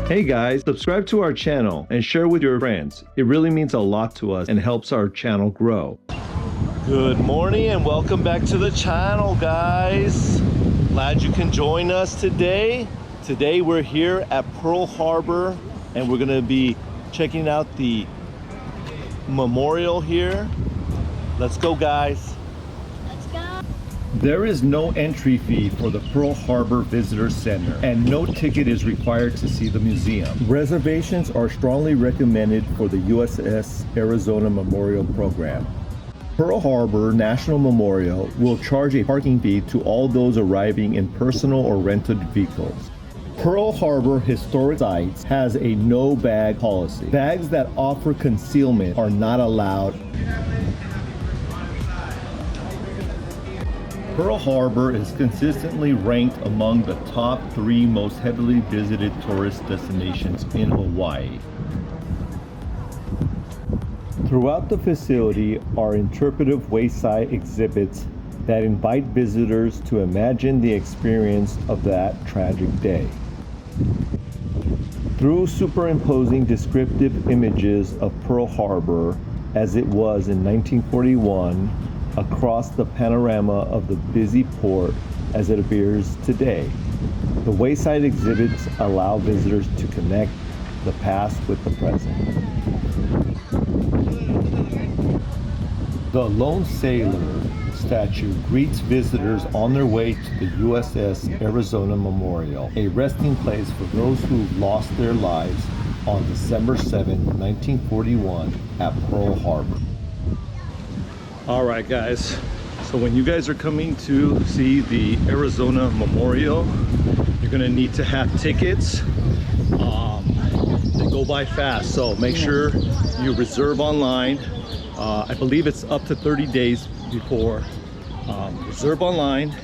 Hey guys, subscribe to our channel and share with your friends. It really means a lot to us and helps our channel grow. Good morning and welcome back to the channel, guys. Glad you can join us today. Today we're here at Pearl Harbor and we're gonna be checking out the memorial here. Let's go, guys. There is no entry fee for the Pearl Harbor Visitor Center, and no ticket is required to see the museum. Reservations are strongly recommended for the USS Arizona Memorial Program. Pearl Harbor National Memorial will charge a parking fee to all those arriving in personal or rented vehicles. Pearl Harbor Historic Sites has a no-bag policy. Bags that offer concealment are not allowed. Pearl Harbor is consistently ranked among the top 3 most heavily visited tourist destinations in Hawaii. Throughout the facility are interpretive wayside exhibits that invite visitors to imagine the experience of that tragic day. Through superimposing descriptive images of Pearl Harbor as it was in 1941, across the panorama of the busy port as it appears today. The wayside exhibits allow visitors to connect the past with the present. The Lone Sailor statue greets visitors on their way to the USS Arizona Memorial, a resting place for those who lost their lives on December 7, 1941 at Pearl Harbor. All right, guys, so when you guys are coming to see the Arizona Memorial, you're gonna need to have tickets. They go by fast, so make sure you reserve online. I believe it's up to 30 days before. Reserve online,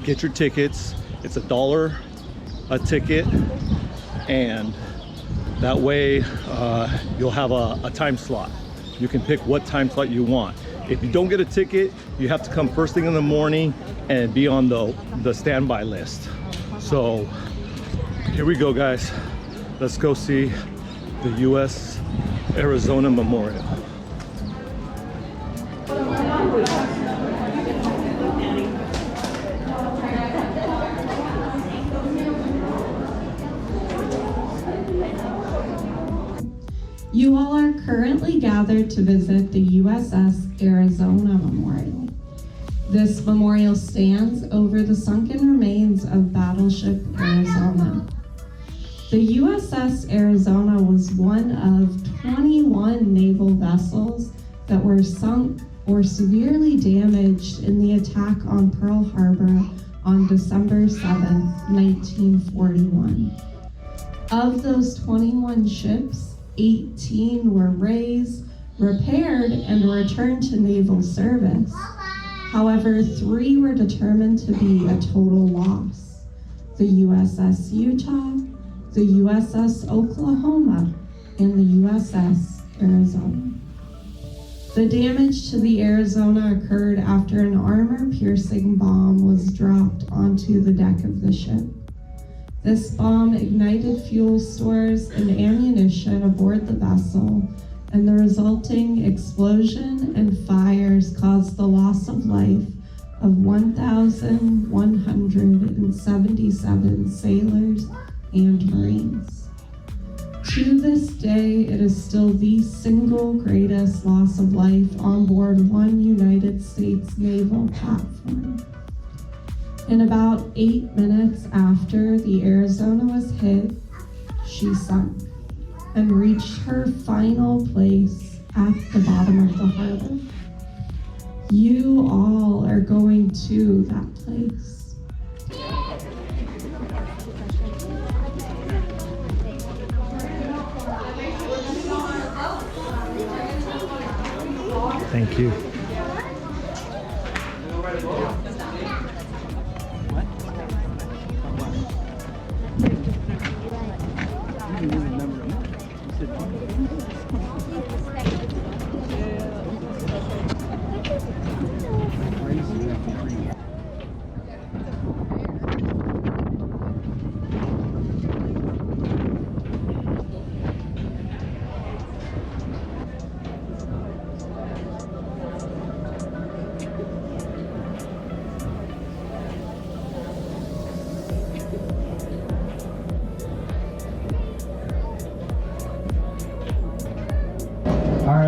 get your tickets. It's $1 a ticket, and that way you'll have a time slot. You can pick what time slot you want. If you don't get a ticket, you have to come first thing in the morning and be on the standby list. So here we go, guys. Let's go see the US Arizona Memorial. You all are currently gathered to visit the USS Arizona Memorial. This memorial stands over the sunken remains of battleship Arizona. The USS Arizona was one of 21 naval vessels that were sunk or severely damaged in the attack on Pearl Harbor on December 7, 1941. Of those 21 ships, 18 were raised, repaired, and returned to naval service. However, 3 were determined to be a total loss: the USS Utah, the USS Oklahoma, and the USS Arizona. The damage to the Arizona occurred after an armor-piercing bomb was dropped onto the deck of the ship. This bomb ignited fuel stores and ammunition aboard the vessel, and the resulting explosion and fires caused the loss of life of 1,177 sailors and Marines. To this day, it is still the single greatest loss of life on board one United States naval platform. In about 8 minutes after the Arizona was hit, she sunk and reached her final place at the bottom of the harbor. You all are going to that place. Thank you.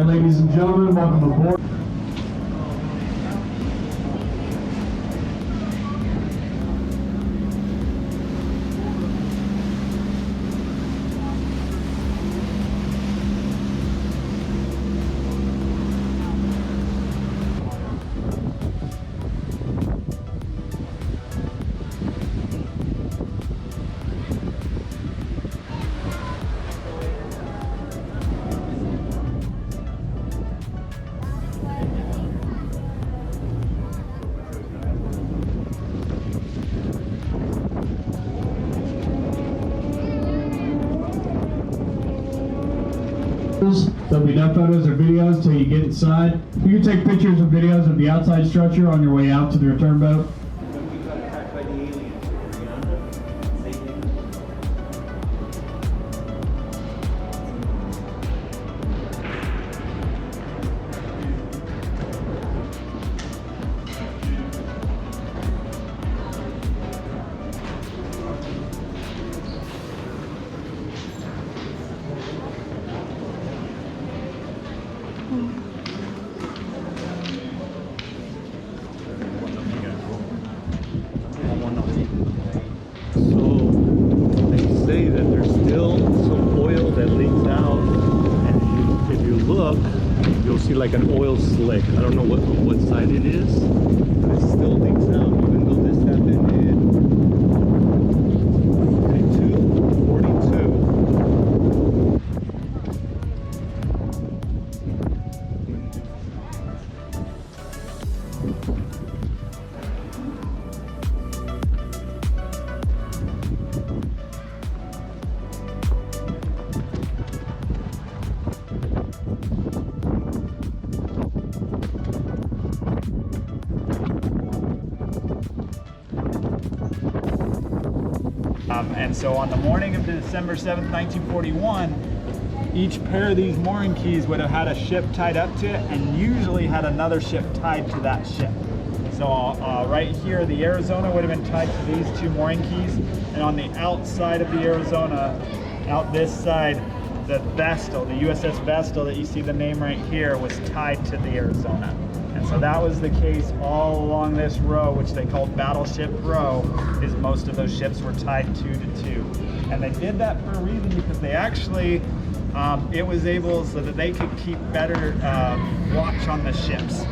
right, ladies and gentlemen, welcome aboard. There'll be no photos or videos till you get inside. You can take pictures or videos of the outside structure on your way out to the return boat. You'll see like an oil slick. I don't know what side it is, but it still leaks out even though this happened in 42. And so on the morning of December 7th, 1941, each pair of these mooring keys would have had a ship tied up to it and usually had another ship tied to that ship. So right here, the Arizona would have been tied to these two mooring keys, and on the outside of the Arizona, out this side, the Vestal, the USS Vestal that you see the name right here, was tied to the Arizona. And so that was the case all along this row, which they called Battleship Row, is most of those ships were tied 2 to 2. And they did that for a reason, because they actually, it was able so that they could keep better watch on the ships.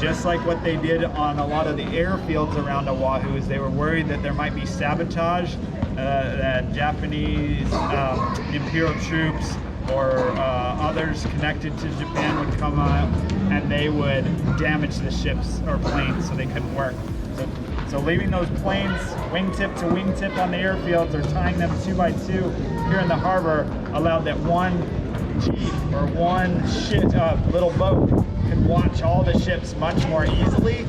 Just like what they did on a lot of the airfields around Oahu, is they were worried that there might be sabotage, that Japanese imperial troops or others connected to Japan would come out and they would damage the ships or planes so they couldn't work. So leaving those planes wingtip to wingtip on the airfields or tying them 2 by 2 here in the harbor allowed that one jeep or one ship, little boat could watch all the ships much more easily.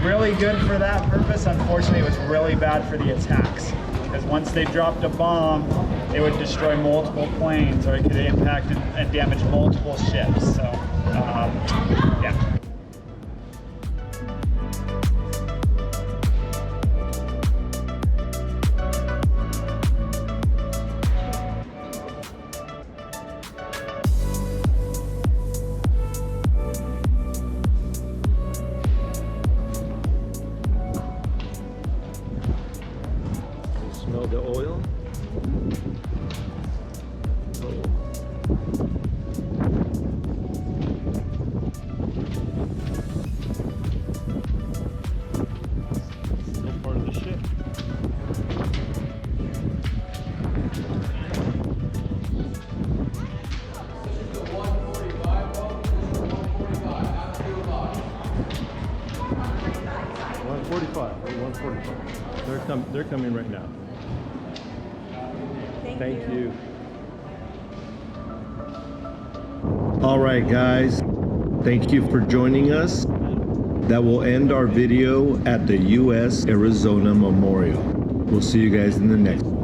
Really good for that purpose. Unfortunately, it was really bad for the attacks, because once they dropped a bomb, it would destroy multiple planes, or it could impact and damage multiple ships. So, yeah. Smell the oil. Still part of the ship. They're coming right now. Thank you. All right, guys. Thank you for joining us. That will end our video at the U.S. Arizona Memorial. We'll see you guys in the next one.